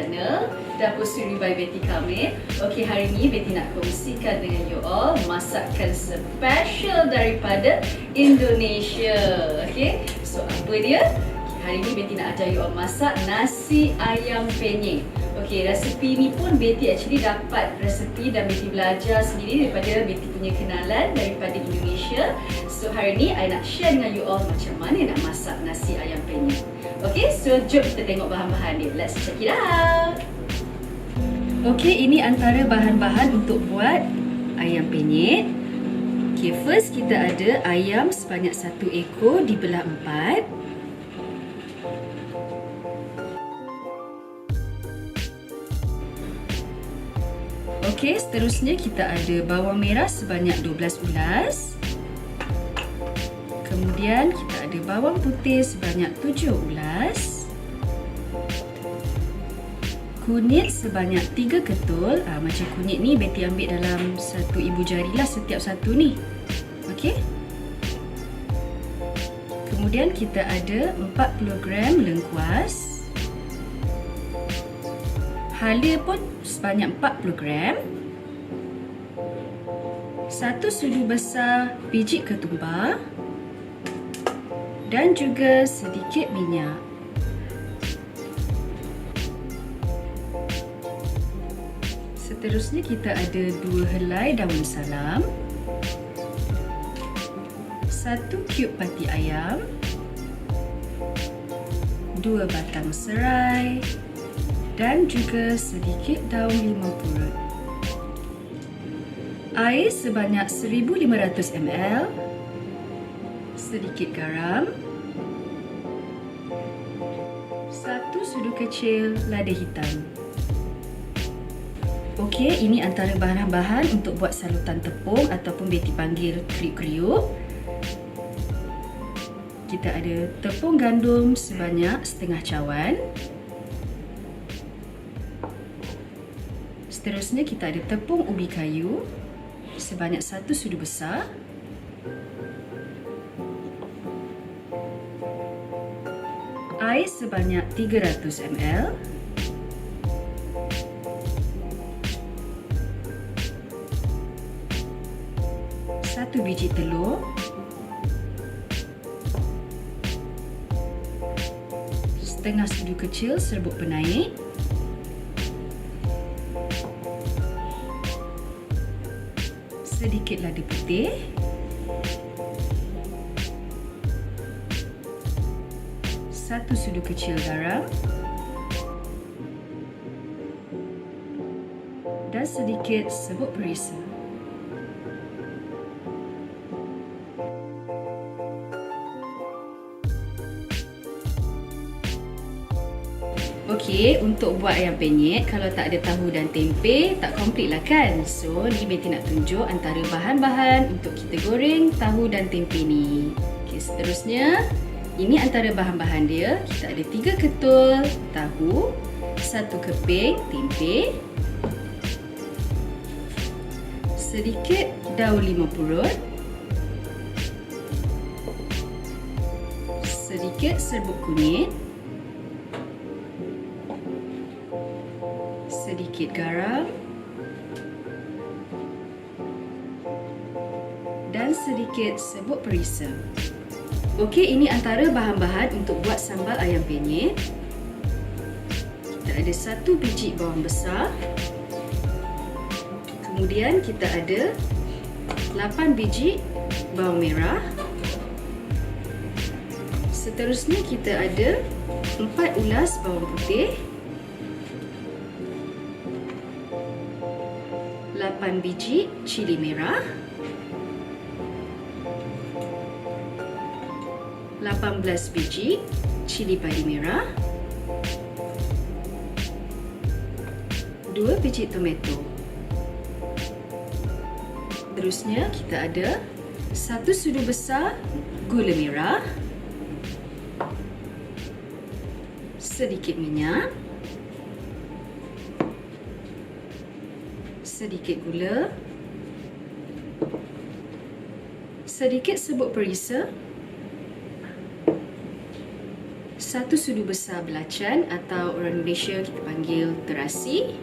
channel Dapur Suri by Betty Kamil. Okey, hari ni Betty nak kongsikan dengan you all masakan special daripada Indonesia. Okey, so apa dia? Hari ni Betty nak ajar you all masak nasi ayam penyet. Okey, resepi ni pun Betty actually dapat resepi dan Betty belajar sendiri daripada Betty punya kenalan daripada Indonesia. So hari ni I nak share dengan you all macam mana nak masak nasi ayam penyet. Okey, so jom kita tengok bahan-bahan dia. Let's check it out. Okey, ini antara bahan-bahan untuk buat ayam penyet. Okey, first kita ada ayam sebanyak 1 ekor dibelah 4. Okey, seterusnya kita ada bawang merah sebanyak 12 ulas. Kemudian kita ada bawang putih sebanyak 7 ulas. Kunyit sebanyak 3 ketul. Macam kunyit ni Betty ambil dalam 1 ibu jari lah setiap satu ni. Okey. Kemudian kita ada 40 gram lengkuas. Halia pun sebanyak 40 gram. 1 sudu besar biji ketumbar. Dan juga sedikit minyak. Seterusnya kita ada 2 helai daun salam. 1 cube pati ayam. 2 batang serai. Dan juga sedikit daun limau purut. Air sebanyak 1500 ml. Sedikit garam. 1 sudu kecil lada hitam. Okey, ini antara bahan-bahan untuk buat salutan tepung ataupun Betty panggil kriuk-kriuk. Kita ada tepung gandum sebanyak setengah cawan. Seterusnya kita ada tepung ubi kayu sebanyak 1 sudu besar. Air sebanyak 300 ml. Satu biji telur. Setengah sudu kecil serbuk penaik. Sedikit lada putih. Satu sudu kecil garam. Dan sedikit serbuk perisa. Okey, untuk buat ayam penyet, kalau tak ada tahu dan tempe, tak komplit lah kan? So, ni Betty nak tunjuk antara bahan-bahan untuk kita goreng tahu dan tempe ni. Okey, seterusnya, ini antara bahan-bahan dia. Kita ada 3 ketul tahu, 1 keping tempe, sedikit daun limau purut, sedikit serbuk kunyit, sedikit garam dan sedikit serbuk perisa. Okey, ini antara bahan-bahan untuk buat sambal ayam penyet. Kita ada 1 biji bawang besar. Kemudian kita ada 8 biji bawang merah. Seterusnya kita ada 4 ulas bawang putih. 8 biji cili merah, 18 biji cili padi merah, 2 biji tomato. Terusnya kita ada 1 sudu besar gula merah, sedikit minyak, sedikit gula, sedikit serbuk perisa, 1 1 sudu besar belacan atau orang Malaysia kita panggil terasi,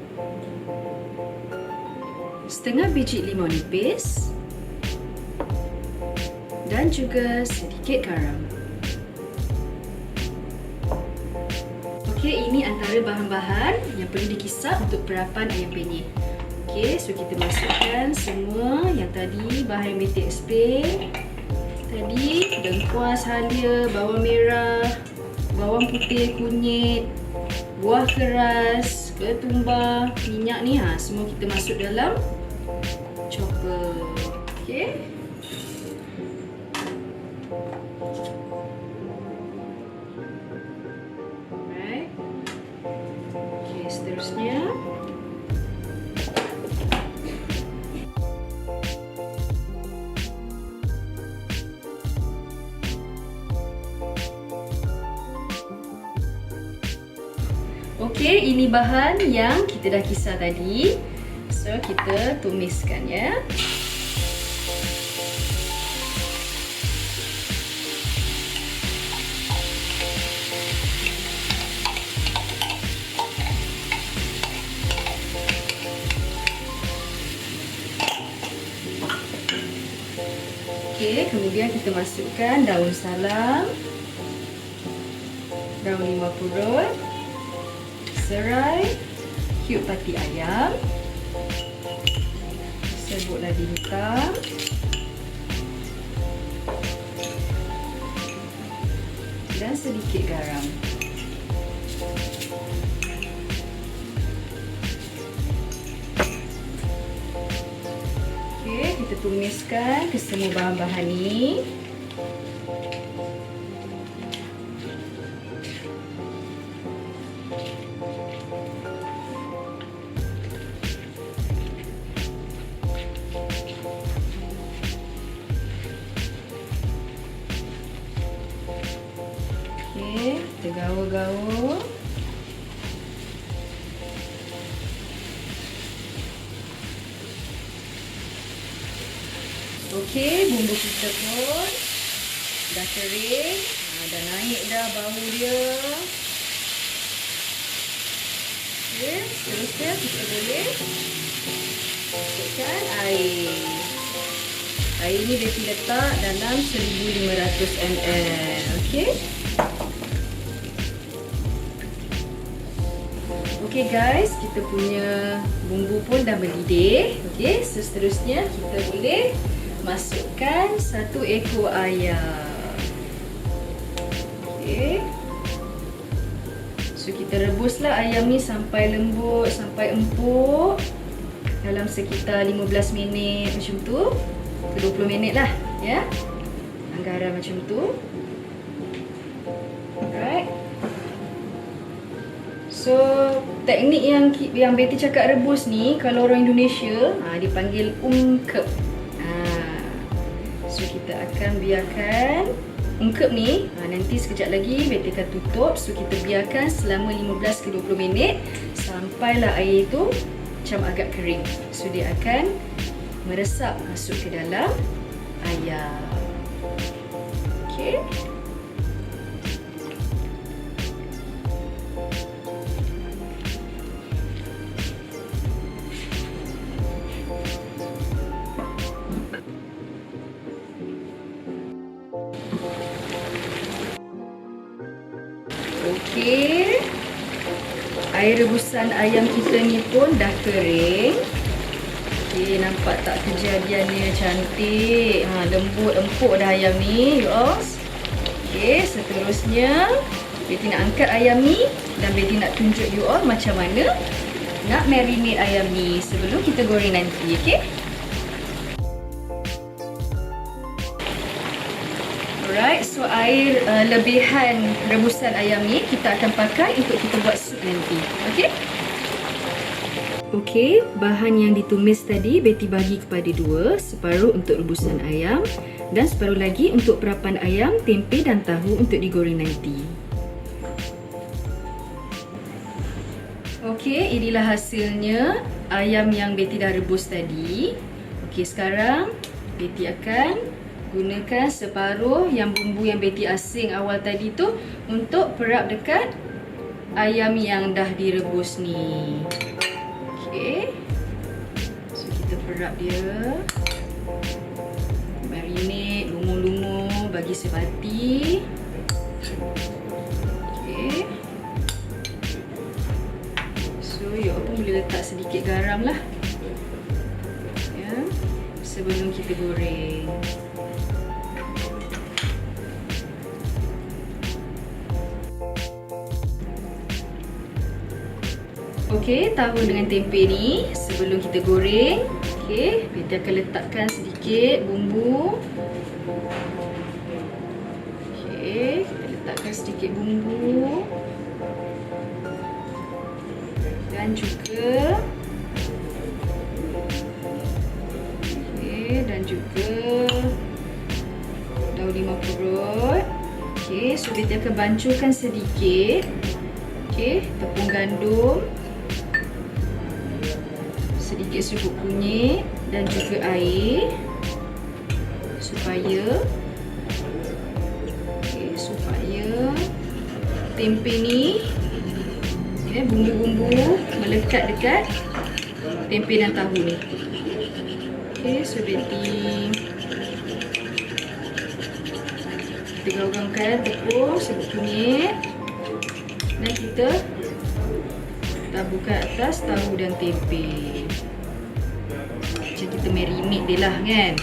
setengah biji limau nipis dan juga sedikit garam. Okey, ini antara bahan-bahan yang perlu dikisap untuk perapan ayam penyet. Okey, so kita masukkan semua yang tadi bahan yang Betty explain. Tadi lengkuas halia, bawang merah, bawang putih, kunyit, buah keras, ketumbar, minyak ni semua kita masuk dalam chopper. Okey. Alright. Okey, seterusnya okey, ini bahan yang kita dah kisar tadi. So, kita tumiskan ya. Okey, kemudian kita masukkan daun salam, daun limau purut, serai, cube pati ayam, serbuk ladi hitam, dan sedikit garam. Okey, kita tumiskan ke semua bahan-bahan ni. Kita gaul-gaul. Okey, bumbu kita pun dah kering. Dah naik dah bau dia. Okey, seterusnya kita boleh masukkan air. Air ni Betty letak dalam 1500 ml. Okey. Okey guys, kita punya bumbu pun dah mendidih. Okey, seterusnya kita boleh masukkan 1 ekor ayam. Okey. So kita rebuslah ayam ni sampai lembut, sampai empuk dalam sekitar 15 minit macam tu. Ke 20 minit lah ya. Anggaran macam tu. Alright. So, teknik yang Betty cakap rebus ni, kalau orang Indonesia, dipanggil ungkep. So, kita akan biarkan ungkep ni, nanti sekejap lagi Betty akan tutup. So, kita biarkan selama 15 ke 20 minit sampailah air tu macam agak kering. So, dia akan meresap masuk ke dalam ayam. Okey. Okey. Air rebusan ayam kita ni pun dah kering. Okey, nampak tak kejadiannya cantik. Lembut empuk dah ayam ni, you all. Okey, seterusnya Betty nak angkat ayam ni dan Betty nak tunjuk you all macam mana nak marinate ayam ni sebelum kita goreng nanti, okey? Alright, so air lebihan rebusan ayam ni kita akan pakai untuk kita buat sup nanti. Okey? Okey, bahan yang ditumis tadi Betty bagi kepada dua, separuh untuk rebusan ayam dan separuh lagi untuk perapan ayam, tempe dan tahu untuk digoreng nanti. Okey, inilah hasilnya ayam yang Betty dah rebus tadi. Okey, sekarang Betty akan gunakan separuh yang bumbu yang Betty asing awal tadi tu untuk perap dekat ayam yang dah direbus ni. Okey. So kita perap dia. Marinate, lumur-lumur bagi sebati. Okey. So you pun boleh letak sedikit garam lah. Ya. Sebelum kita goreng. Okey, tahu dengan tempe ni sebelum kita goreng, okey, kita akan letakkan sedikit bumbu. Okey, kita letakkan sedikit bumbu. Dan juga dan juga daun limau purut. Okey, so kita akan bancuhkan sedikit. Okey, tepung gandum. Sedikit serbuk kunyit dan juga air supaya tempe ni bumbu-bumbu melekat dekat tempe dan tahu ni. Okey, so Betty kita gaulkan tepung serbuk kunyit dan kita taburkan atas tahu dan tempe. Macam kita marinate dia lah kan.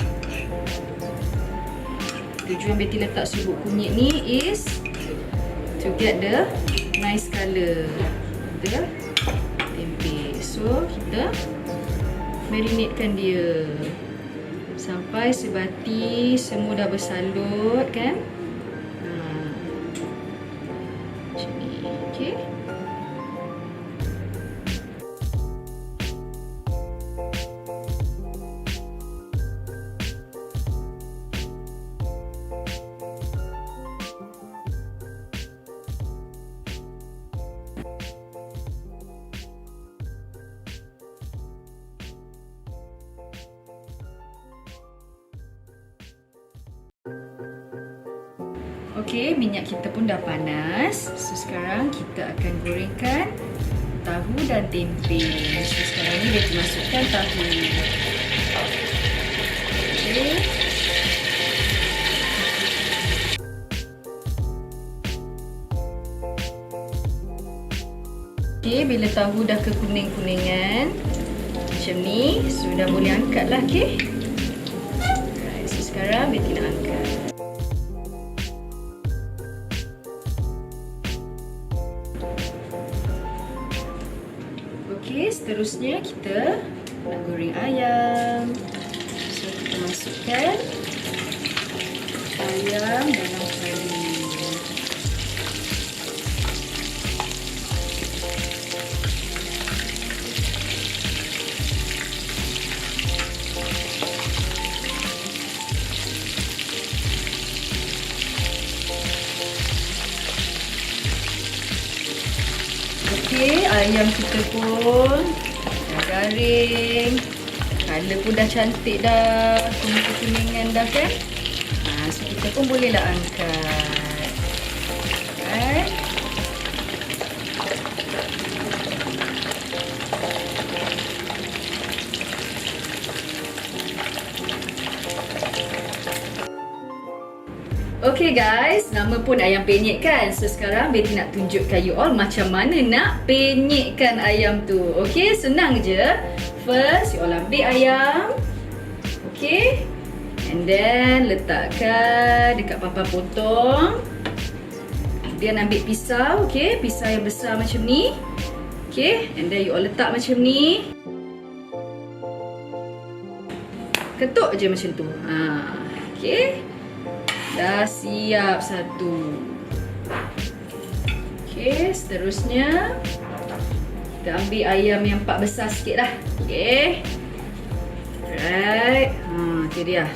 Tujuan Betty letak serbuk kunyit ni is to get the nice colour the tempe. So kita marinatekan dia sampai sebati semua dah bersalut kan. Macam ni. Okey. Okey, minyak kita pun dah panas. So sekarang kita akan gorengkan tahu dan tempe. So sekarang ni kita masukkan tahu. Okey. Okey, bila tahu dah kekuning-kuningan macam ni, sudah boleh angkatlah, okey. Alright, so sekarang Betty nak angkat. Okey, seterusnya kita nak goreng ayam. So kita masukkan ayam dalam kuali. Okey, ayam kita pun dah garing. Colour pun dah cantik dah. Kuning-kuningan dah kan. So kita pun bolehlah angkat. Alright. Okay guys, nama pun ayam penyet kan. So sekarang Betty nak tunjukkan you all macam mana nak penyetkan ayam tu. Okay, senang je. First, you all ambil ayam. Okay. And then letakkan dekat papan potong. Kemudian ambil pisau, okay. Pisau yang besar macam ni. Okay, and then you all letak macam ni. Ketuk je macam tu. Okay. Dah siap satu. Okey, seterusnya kita ambil ayam yang part besar sikit lah. Okey. Alright. Itu dia.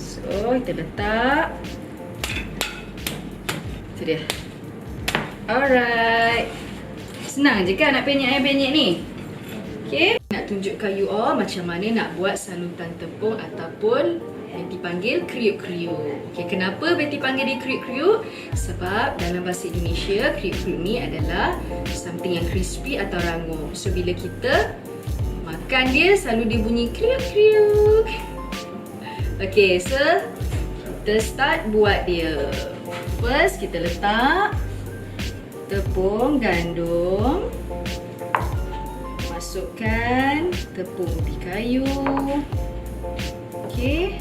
So, kita letak. Itu dia. Alright. Senang je kan nak penyet ayam penyet ni? Okey. Nak tunjukkan you all macam mana nak buat salutan tepung ataupun Betty panggil kriuk-kriuk. Okay, kenapa Betty panggil dia kriuk-kriuk? Sebab dalam bahasa Indonesia, kriuk-kriuk ni adalah something yang crispy atau rangup. So bila kita makan dia, selalu dia bunyi kriuk-kriuk. Okay, so kita start buat dia. First, kita letak tepung gandum. Masukkan tepung ubi kayu. Okey.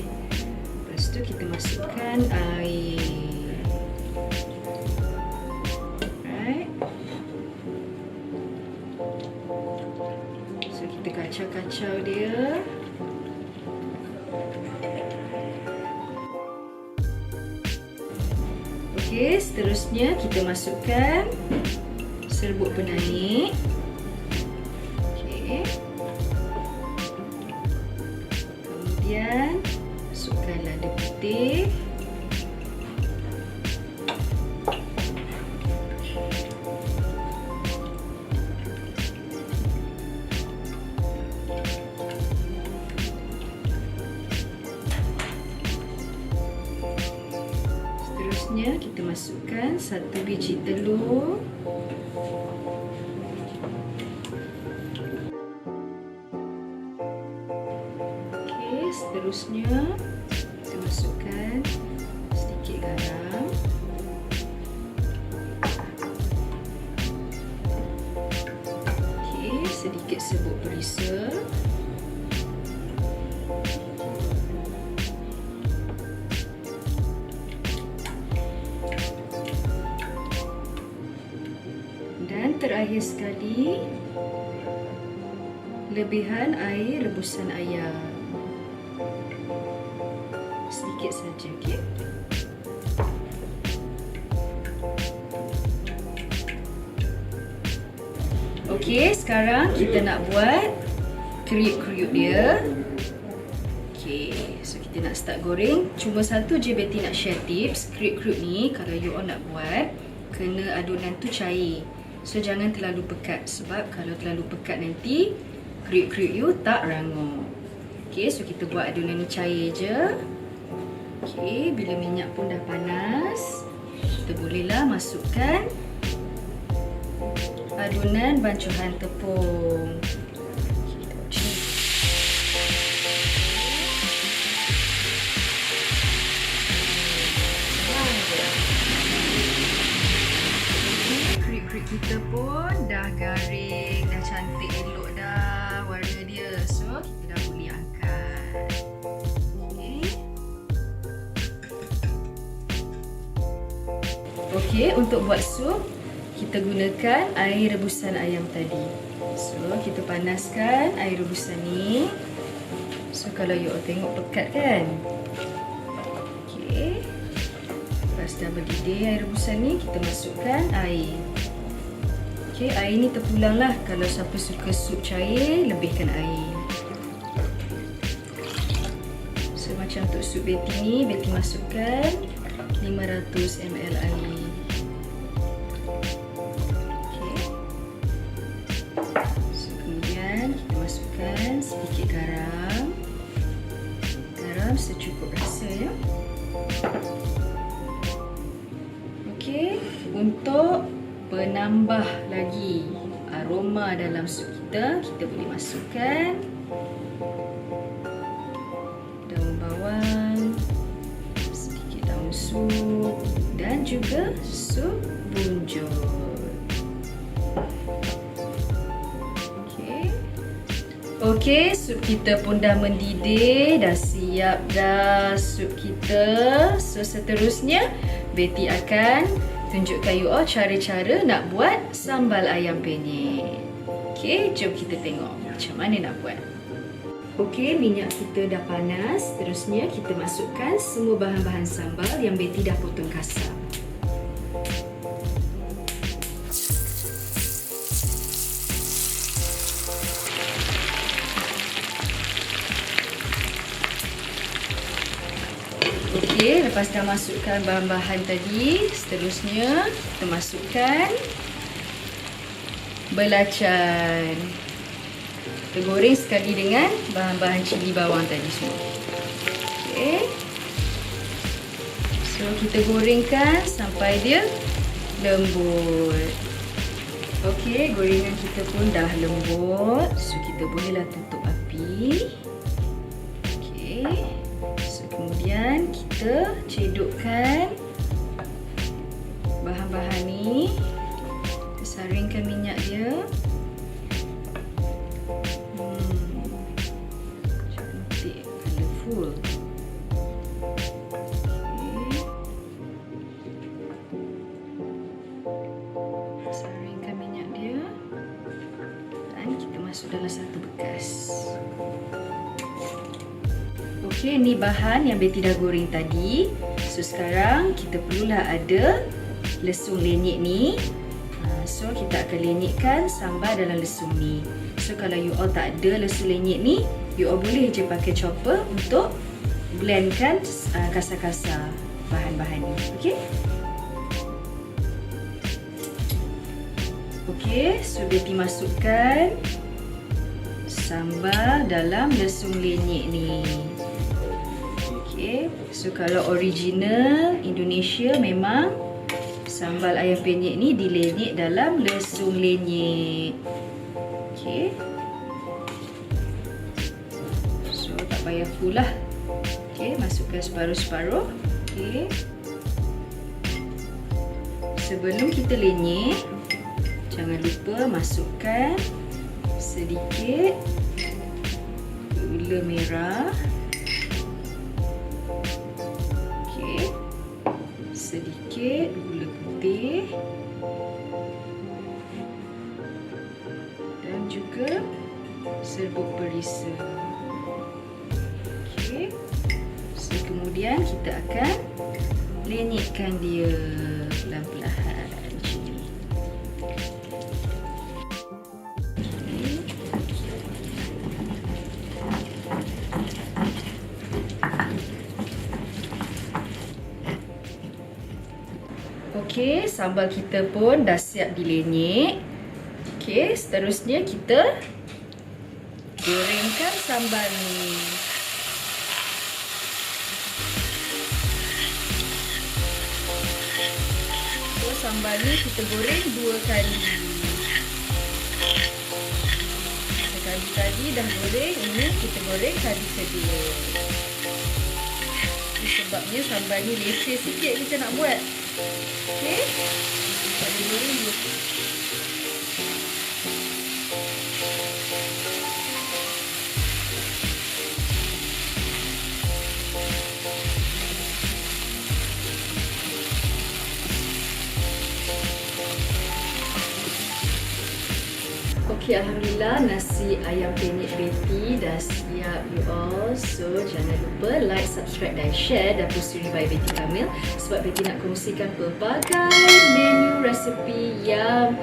Lepas tu kita masukkan air. Alright. So kita kacau-kacau dia. Okey, seterusnya kita masukkan serbuk penaik. Kemudian masukkan lada putih. Seterusnya kita masukkan 1 biji telur. Seterusnya kita masukkan sedikit garam. Okey, sedikit serbuk perisa. Dan terakhir sekali, lebihan air rebusan ayam. Sedikit saja, okey. Okey, sekarang kita nak buat kriuk-kriuk dia. Okey, so kita nak start goreng. Cuma satu je Betty nak share tips. Kriuk-kriuk ni kalau you all nak buat, kena adunan tu cair. So jangan terlalu pekat, sebab kalau terlalu pekat nanti kriuk-kriuk you tak rangup. Okey, so kita buat adunan ni cair je. Okey, bila minyak pun dah panas, kita bolehlah masukkan adunan bancuhan tepung. Kriuk-kriuk kita pun dah garing, dah cantik elok dah warna dia. So, kita dah boleh angkat. Okey, untuk buat sup, kita gunakan air rebusan ayam tadi. So, kita panaskan air rebusan ni. So, kalau you all tengok pekat kan? Okey. Lepas dah mendidih air rebusan ni, kita masukkan air. Okey, air ni terpulang lah. Kalau siapa suka sup cair, lebihkan air. So, macam untuk sup Betty ni, Betty masukkan 500 ml air. Okey. So, kemudian kita masukkan sedikit garam. Garam secukup rasa ya. Okey, untuk penambah lagi aroma dalam sup kita, kita boleh masukkan daun bawang, sup dan juga sup bunjut. Okey, sup kita pun dah mendidih, dah siap dah sup kita. So seterusnya Betty akan tunjukkan you all cara-cara nak buat sambal ayam penyet. Okey, jom kita tengok macam mana nak buat. Okey, minyak kita dah panas. Terusnya kita masukkan semua bahan-bahan sambal yang Betty dah potong kasar. Okey, lepas dah masukkan bahan-bahan tadi, seterusnya kita masukkan belacan. Kita goreng sekali dengan bahan-bahan cili bawang tadi semua. Okay. So kita gorengkan sampai dia lembut. Okey, gorengan kita pun dah lembut. So kita bolehlah tutup api. Okey. So kemudian kita cedokkan bahan-bahan ni. Kita saringkan minyak dia. Cantik, colourful. Saringkan minyak dia dan kita masuk dalam satu bekas. Okey, ni bahan yang Betty dah goreng tadi. So sekarang kita perlulah ada lesung lenyek ni. So kita akan lenyekkan sambal dalam lesung ni. So kalau you all tak ada lesung lenyek ni, you all boleh je pakai chopper untuk blendkan kasar-kasar bahan-bahan ni. Okey. Okey, so Betty masukkan sambal dalam lesung lenyek ni. Okey, so kalau original Indonesia memang sambal ayam penyet ni dilenyek dalam lesung lenyek. Okey. So tak payah full lah. Okey, masukkan separuh-separuh. Okey. Sebelum kita lenyek, jangan lupa masukkan sedikit gula merah. Okey. Sedikit gula putih. Dan juga serbuk perisa. Okey. So kemudian kita akan lenyekkan dia perlahan-lahan. Okey, sambal kita pun dah siap dilenyek. Okey, seterusnya kita gorengkan sambal ni. So, sambal ni kita goreng 2 kali. Sekali tadi dah goreng, ini kita goreng kali kedua. Sebabnya sambal ni leceh sikit kita nak buat. Okey. Kita goreng dulu. Okey, alhamdulillah nasi ayam penyet Betty dah siap you all. So jangan lupa like, subscribe dan share Dapur Suri by Betty Kamil sebab Betty nak kongsikan pelbagai menu resepi yang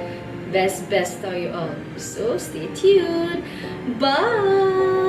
best tau you all. So stay tuned. Bye.